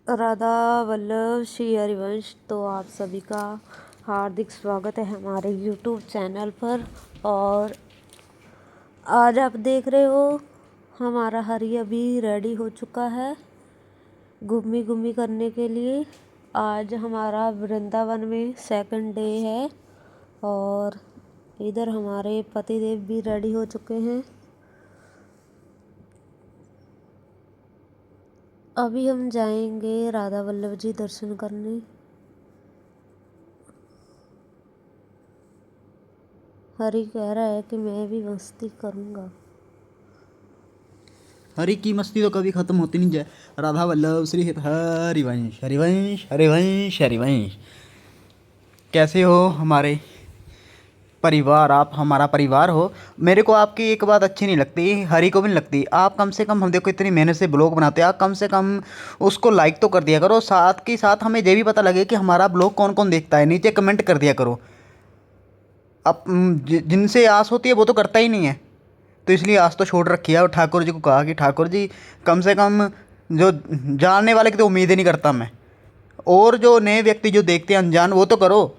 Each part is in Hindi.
राधा वल्लभ श्री हरिवंश। तो आप सभी का हार्दिक स्वागत है हमारे यूट्यूब चैनल पर। और आज आप देख रहे हो हमारा हरि अभी रेडी हो चुका है घूमी घूमी करने के लिए। आज हमारा वृंदावन में सेकंड डे है और इधर हमारे पतिदेव भी रेडी हो चुके हैं। अभी हम जाएंगे राधा वल्लभ जी दर्शन करने। हरि कह रहा है कि मैं भी मस्ती करूंगा। हरि की मस्ती तो कभी खत्म होती नहीं। जय राधा वल्लभ श्री हरिवंश हरिवंश हरिवंश हरिवंश। कैसे हो हमारे परिवार? आप हमारा परिवार हो। मेरे को आपकी एक बात अच्छी नहीं लगती, हरि को भी नहीं लगती। आप कम से कम, हम देखो इतनी मेहनत से ब्लॉग बनाते हैं, आप कम से कम उसको लाइक तो कर दिया करो। साथ के साथ हमें ये भी पता लगे कि हमारा ब्लॉग कौन कौन देखता है। नीचे कमेंट कर दिया करो। अब जिनसे आस होती है वो तो करता ही नहीं है, तो इसलिए आस तो छोड़ रखी है। और ठाकुर जी को कहा कि ठाकुर जी कम से कम जो जानने वाले की तो उम्मीद ही नहीं करता मैं, और जो नए व्यक्ति जो देखते हैं अनजान, वो तो करो।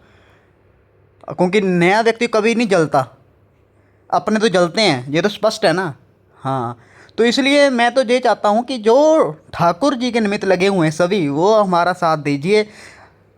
क्योंकि नया व्यक्ति कभी नहीं जलता, अपने तो जलते हैं, ये तो स्पष्ट है ना। हाँ, तो इसलिए मैं तो ये चाहता हूँ कि जो ठाकुर जी के निमित्त लगे हुए हैं सभी, वो हमारा साथ दीजिए।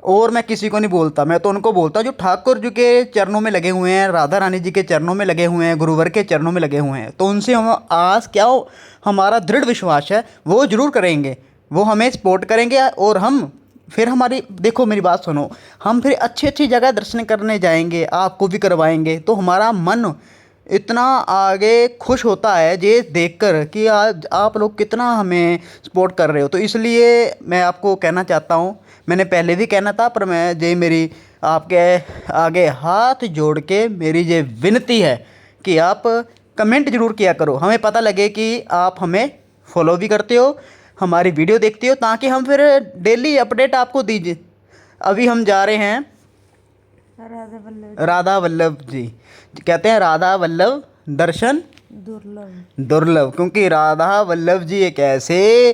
और मैं किसी को नहीं बोलता, मैं तो उनको बोलता जो ठाकुर जी के चरणों में लगे हुए हैं, राधा रानी जी के चरणों में लगे हुए हैं, गुरुवर के चरणों में लगे हुए हैं। तो उनसे हम आज क्या हो, हमारा दृढ़ विश्वास है वो ज़रूर करेंगे, वो हमें सपोर्ट करेंगे। और हम फिर हमारी, देखो मेरी बात सुनो, हम फिर अच्छी अच्छी जगह दर्शन करने जाएंगे, आपको भी करवाएंगे। तो हमारा मन इतना आगे खुश होता है ये देखकर कि आज आप लोग कितना हमें सपोर्ट कर रहे हो। तो इसलिए मैं आपको कहना चाहता हूँ, मैंने पहले भी कहना था, पर मैं ये मेरी आपके आगे हाथ जोड़ के मेरी ये विनती है कि आप कमेंट ज़रूर किया करो, हमें पता लगे कि आप हमें फॉलो भी करते हो, हमारी वीडियो देखते हो, ताकि हम फिर डेली अपडेट आपको दीजिए। अभी हम जा रहे हैं राधा वल्लभ जी। कहते हैं राधा वल्लभ दर्शन दुर्लभ। दुर्लभ, क्योंकि राधा वल्लभ जी एक ऐसे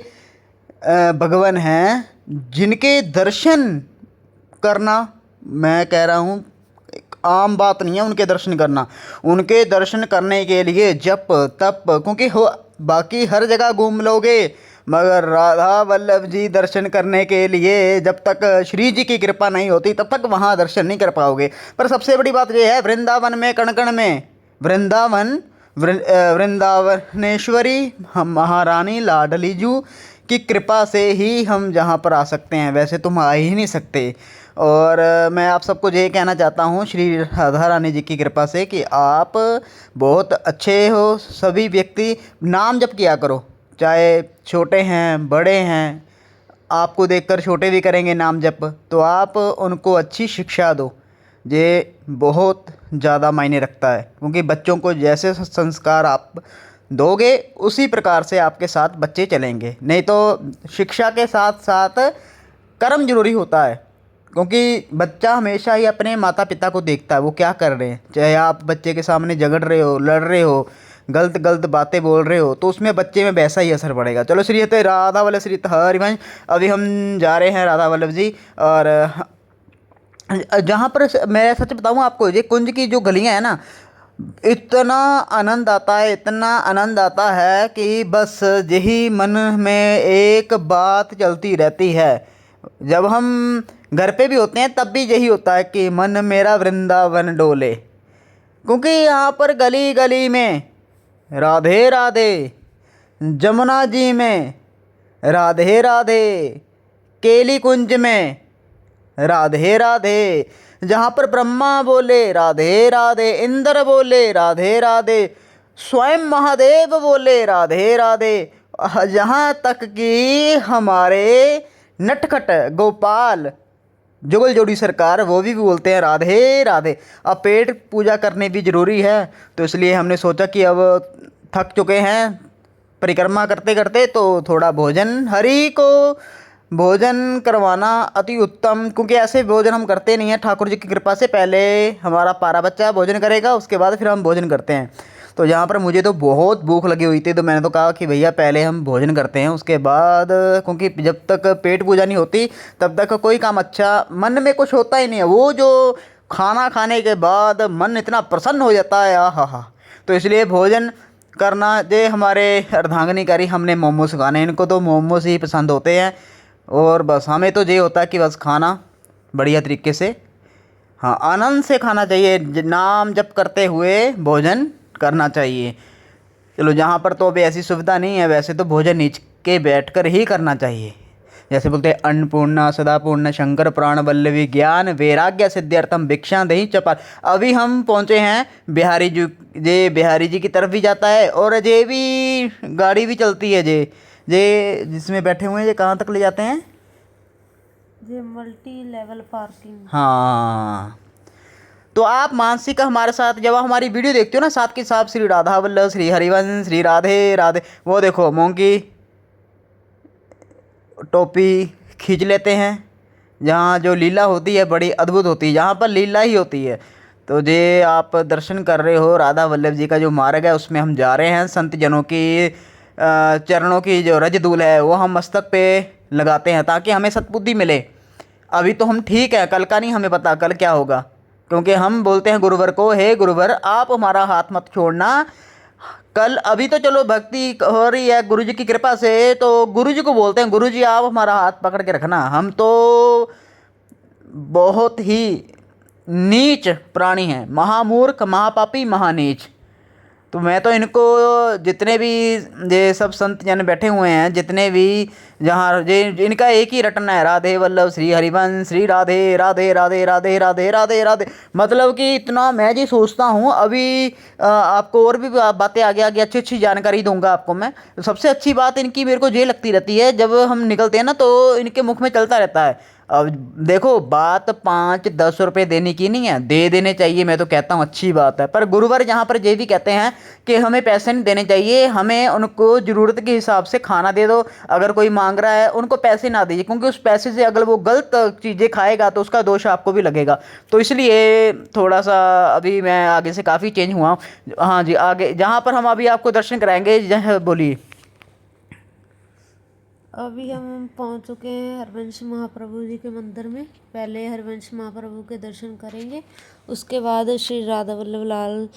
भगवान हैं जिनके दर्शन करना, मैं कह रहा हूँ, एक आम बात नहीं है उनके दर्शन करना। उनके दर्शन करने के लिए जप तप, क्योंकि हो बाकी हर जगह घूम लोगे, मगर राधा वल्लभ जी दर्शन करने के लिए जब तक श्री जी की कृपा नहीं होती तब तक वहाँ दर्शन नहीं कर पाओगे। पर सबसे बड़ी बात यह है, वृंदावन में कण कण में वृंदावन, वृंदावनेश्वरी हम महारानी लाडली जू की कृपा से ही हम जहाँ पर आ सकते हैं, वैसे तुम आ ही नहीं सकते। और मैं आप सबको ये कहना चाहता हूँ श्री राधा रानी जी की कृपा से कि आप बहुत अच्छे हो। सभी व्यक्ति नाम जप किया करो, चाहे छोटे हैं बड़े हैं, आपको देखकर छोटे भी करेंगे नाम जप। तो आप उनको अच्छी शिक्षा दो, ये बहुत ज़्यादा मायने रखता है। क्योंकि बच्चों को जैसे संस्कार आप दोगे उसी प्रकार से आपके साथ बच्चे चलेंगे। नहीं तो शिक्षा के साथ साथ कर्म जरूरी होता है, क्योंकि बच्चा हमेशा ही अपने माता पिता को देखता है वो क्या कर रहे हैं। चाहे आप बच्चे के सामने झगड़ रहे हो, लड़ रहे हो, गलत गलत बातें बोल रहे हो, तो उसमें बच्चे में वैसा ही असर पड़ेगा। चलो श्री राधा वल्लभ श्री हरिवंश। अभी हम जा रहे हैं राधा वल्लभ जी। और जहाँ पर मैं सच बताऊँ आपको, ये कुंज की जो गलियाँ हैं ना, इतना आनंद आता है, इतना आनंद आता है कि बस यही मन में एक बात चलती रहती है। जब हम घर पे भी होते हैं तब भी यही होता है कि मन मेरा वृंदावन डोले। क्योंकि यहाँ पर गली गली में राधे राधे, जमुना जी में राधे राधे, केली कुंज में राधे राधे, जहाँ पर ब्रह्मा बोले राधे राधे, इंद्र बोले राधे राधे, स्वयं महादेव बोले राधे राधे, जहाँ तक कि हमारे नटखट गोपाल जुगल जोड़ी सरकार वो भी बोलते हैं राधे राधे। अब पेट पूजा करनी भी ज़रूरी है, तो इसलिए हमने सोचा कि अब थक चुके हैं परिक्रमा करते करते, तो थोड़ा भोजन, हरि को भोजन करवाना अति उत्तम। क्योंकि ऐसे भोजन हम करते नहीं हैं ठाकुर जी की कृपा से। पहले हमारा पारा बच्चा भोजन करेगा, उसके बाद फिर हम भोजन करते हैं। तो यहाँ पर मुझे तो बहुत भूख लगी हुई थी, तो मैंने तो कहा कि भैया पहले हम भोजन करते हैं, उसके बाद, क्योंकि जब तक पेट पूजा नहीं होती तब तक कोई काम अच्छा मन में कुछ होता ही नहीं है। वो जो खाना खाने के बाद मन इतना प्रसन्न हो जाता है, आ हा हा। तो इसलिए भोजन करना जे हमारे अर्धांगिनी हमने मोमोज खाने, इनको तो मोमोज ही पसंद होते हैं। और बस हमें तो ये होता है कि बस खाना बढ़िया तरीके से, हाँ, आनंद से खाना चाहिए, नाम जप करते हुए भोजन करना चाहिए। चलो, जहाँ पर तो अभी ऐसी सुविधा नहीं है, वैसे तो भोजन नीच के बैठकर ही करना चाहिए। जैसे बोलते हैं, अन्नपूर्णा सदापूर्णा शंकर प्राण वल्लभी ज्ञान वैराग्य सिद्ध्यर्थम भिक्षा दही चपात। अभी हम पहुँचे हैं बिहारी जी, जे बिहारी जी की तरफ भी जाता है, और ये भी गाड़ी भी चलती है, जे जिसमें बैठे हुए हैं, ये कहाँ तक ले जाते हैं? ये मल्टी लेवल पार्किंग। हाँ, तो आप मानसिक हमारे साथ जब आप हमारी वीडियो देखते हो ना, साथ के साथ श्री राधा वल्लभ, श्री हरिवंश, श्री राधे राधे, वो देखो मोंग की टोपी खींच लेते हैं। जहाँ जो लीला होती है बड़ी अद्भुत होती है, जहाँ पर लीला ही होती है। तो ये आप दर्शन कर रहे हो राधा वल्लभ जी का जो मार्ग है, उसमें हम जा रहे हैं। संत जनों की चरणों की जो रज धूल है वो हम मस्तक पे लगाते हैं, ताकि हमें सद्बुद्धि मिले। अभी तो हम ठीक है, कल का नहीं हमें पता कल क्या होगा, क्योंकि हम बोलते हैं गुरुवर को, हे गुरुवर आप हमारा हाथ मत छोड़ना कल। अभी तो चलो भक्ति हो रही है गुरु जी की कृपा से, तो गुरु जी को बोलते हैं, गुरु जी आप हमारा हाथ पकड़ के रखना। हम तो बहुत ही नीच प्राणी हैं, महामूर्ख, महापापी, महानीच। तो मैं तो इनको, जितने भी ये सब संत जन बैठे हुए हैं, जितने भी, जहाँ ये इनका एक ही रटना है, राधे वल्लभ श्री हरिवंश, श्री राधे राधे राधे राधे राधे राधे राधे। मतलब कि इतना मैं जी सोचता हूँ। अभी आपको और भी बातें आगे आगे अच्छी अच्छी जानकारी दूंगा आपको मैं। सबसे अच्छी बात इनकी मेरे को ये लगती रहती है, जब हम निकलते हैं ना तो इनके मुख में चलता रहता है, अब देखो बात 5-10 रुपये देने की नहीं है, दे देने चाहिए, मैं तो कहता हूँ अच्छी बात है। पर गुरुवर यहाँ पर ये भी कहते हैं कि हमें पैसे नहीं देने चाहिए, हमें उनको ज़रूरत के हिसाब से खाना दे दो। अगर कोई मांग रहा है उनको पैसे ना दीजिए, क्योंकि उस पैसे से अगर वो गलत चीज़ें खाएगा तो उसका दोष आपको भी लगेगा। तो इसलिए थोड़ा सा अभी मैं आगे से काफ़ी चेंज हुआ हूँ। हाँ जी, आगे जहाँ पर हम अभी आपको दर्शन कराएंगे, बोलिए। अभी हम पहुंच चुके हैं हरवंश महाप्रभु जी के मंदिर में। पहले हरवंश महाप्रभु के दर्शन करेंगे, उसके बाद श्री राधा वल्लभ लाल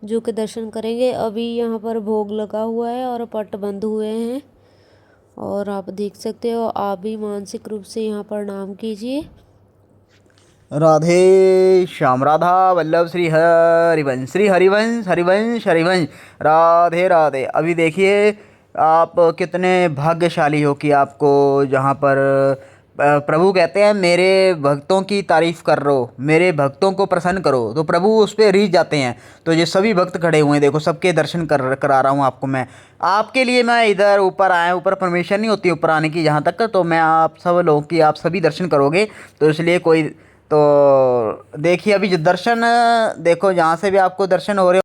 जी के दर्शन करेंगे। अभी यहाँ पर भोग लगा हुआ है और पट बंद हुए हैं, और आप देख सकते हो। आप भी मानसिक रूप से यहाँ प्रणाम कीजिए। राधे श्याम, राधा वल्लभ श्री हरिवंश, श्री हरिवंश हरिवंश हरिवंश, राधे राधे। अभी देखिए आप कितने भाग्यशाली हो कि आपको जहाँ पर प्रभु कहते हैं मेरे भक्तों की तारीफ़ कर रहो, मेरे भक्तों को प्रसन्न करो, तो प्रभु उस पर रीझ जाते हैं। तो ये सभी भक्त खड़े हुए हैं, देखो सबके दर्शन करा रहा हूँ आपको मैं। आपके लिए मैं इधर ऊपर आया, ऊपर परमिशन नहीं होती ऊपर आने की जहाँ तक, तो मैं आप सब लोगों की, आप सभी दर्शन करोगे, तो इसलिए कोई, तो देखिए अभी जो दर्शन, देखो जहाँ से भी आपको दर्शन हो रहे